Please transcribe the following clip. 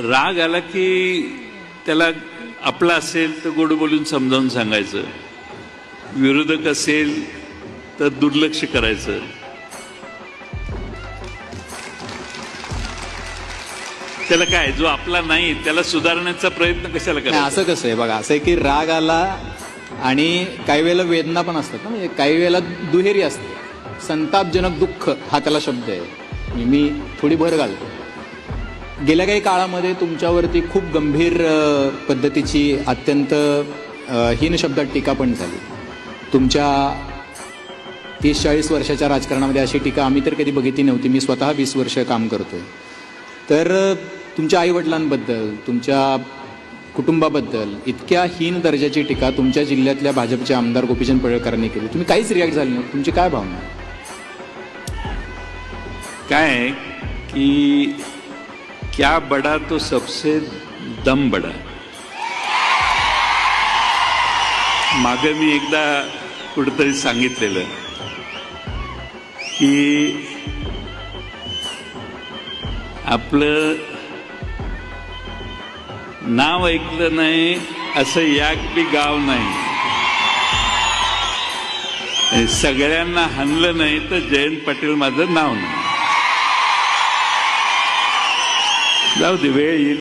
राग आला की त्याला आपला असेल तर गोड बोलून समजावून सांगायचं, विरोधक असेल तर दुर्लक्ष करायचं. त्याला काय, जो आपला नाही त्याला सुधारण्याचा प्रयत्न कशाला नाही, करायचा? असं कसं आहे बघा, असं आहे की राग आला आणि काही वेळेला वेदना पण असतात ना, म्हणजे काही वेळेला दुहेरी असते. संतापजनक दुःख हा त्याला शब्द आहे, म्हणजे मी थोडी भर घालतो. गेल्या काही काळामध्ये तुमच्यावरती खूप गंभीर पद्धतीची अत्यंत हीन शब्दात टीका पण झाली. तुमच्या 30-40 वर्षाच्या राजकारणामध्ये अशी टीका आम्ही तर कधी बघितली नव्हती. मी स्वतः 20 वर्ष काम करतोय. तर तुमच्या आईवडिलांबद्दल, तुमच्या कुटुंबाबद्दल इतक्या हीन दर्जाची टीका तुमच्या जिल्ह्यातल्या भाजपचे आमदार गोपीचंद पडळकरांनी केली. तुम्ही काहीच रिॲक्ट झाले नाही. तुमची काय भावना? काय आहे की क्या बडा तो सबसे दम बडा. मागे मी एकदा कुठेतरी सांगितलेलं की आपलं नाव ऐकलं नाही असं याक बी गाव नाही, सगळ्यांना हाणलं नाही तर जयंत पाटील माझं नाव नाही. जाऊ दे, वेळ येईल.